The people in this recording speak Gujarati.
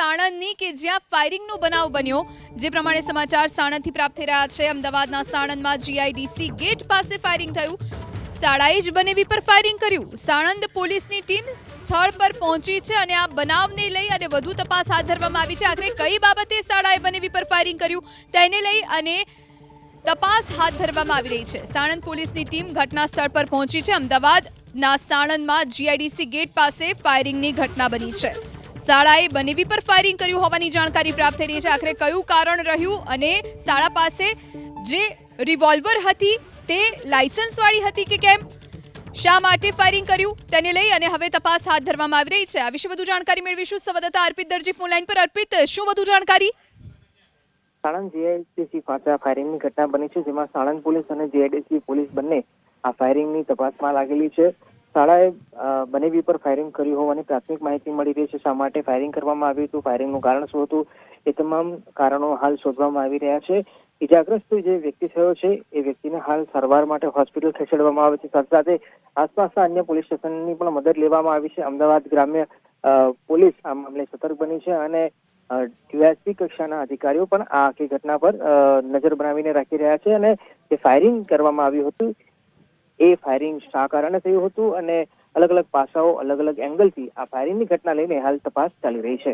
સાણંદની કે જ્યાં ફાયરિંગનો બનાવ બન્યો। જે પ્રમાણે સમાચાર સાણંદથી પ્રાપ્ત થઈ રહ્યા છે, અમદાવાદના સાણંદમાં જીઆઈડીસી ગેટ પાસે ફાયરિંગ થયું। શાળાએ જ બનેવી પર ફાયરિંગ કર્યું। સાણંદ પોલીસની ટીમ સ્થળ પર પહોંચી છે અને આ બનાવને લઈ અને વધુ તપાસ હાથ ધરવામાં આવી છે। આખરે કઈ બાબતે શાળાએ બનેવી પર ફાયરિંગ કર્યું તેને લઈ અને તપાસ હાથ ધરવામાં આવી રહી છે। સાણંદ પોલીસની ટીમ ઘટના સ્થળ પર પહોંચી છે। અમદાવાદના સાણંદમાં જીઆઈડીસી ગેટ પાસે ફાયરિંગની ઘટના બની છે। શાળાએ બનેવી પર ફાયરિંગ કર્યું હોવાની જાણકારી પ્રાપ્ત થઈ રહી છે। આખરે કયું કારણ રહ્યું અને શાળા પાસે જે રિવોલ્વર હતી તે લાયસન્સ વાળી હતી કે કેમ, શા માટે ફાયરિંગ કર્યું તેને લઈ અને હવે તપાસ હાથ ધરવામાં આવી રહી છે। આ વિશે વધુ જાણકારી મેળવીશું સંવાદદાતા અર્પિત દરજી ફોન લાઈન પર। અર્પિત, શું વધુ જાણકારી? સાણંદ જીઆઈડીસી પાસે ફાયરિંગની ઘટના બની છે, જેમાં સાણંદ પોલીસ અને જીઆઈડીસી પોલીસ બંને આ ફાયરિંગની તપાસમાં લાગેલી છે। શાળાએ બનેવી પર ફાયરિંગ કર્યું હોવાની પ્રાથમિક માહિતી મળી રહી છે। શા માટે ફાયરિંગ કરવામાં આવ્યું હતું, ફાયરિંગનું કારણ શું હતું, એ તમામ કારણો હાલ શોધવામાં આવી રહ્યા છે। ઇજાગ્રસ્ત જે વ્યક્તિ થયો છે એ વ્યક્તિને હાલ સારવાર માટે હોસ્પિટલ ખસેડવામાં આવે છે। સાથે સાથે આસપાસના અન્ય પોલીસ સ્ટેશનની પણ મદદ લેવામાં આવી છે। અમદાવાદ ગ્રામ્ય પોલીસ આ મામલે સતર્ક બની છે અને ડીવાયએસપી કક્ષાના અધિકારીઓ પણ આ આખી ઘટના પર નજર બનાવીને રાખી રહ્યા છે અને જે ફાયરિંગ કરવામાં આવ્યું હતું એ ફાયરિંગ શા કારણે થયું હતું અને અલગ અલગ પાસાઓ, અલગ અલગ એંગલથી આ ફાયરિંગની ઘટના લઈને હાલ તપાસ ચાલી રહી છે।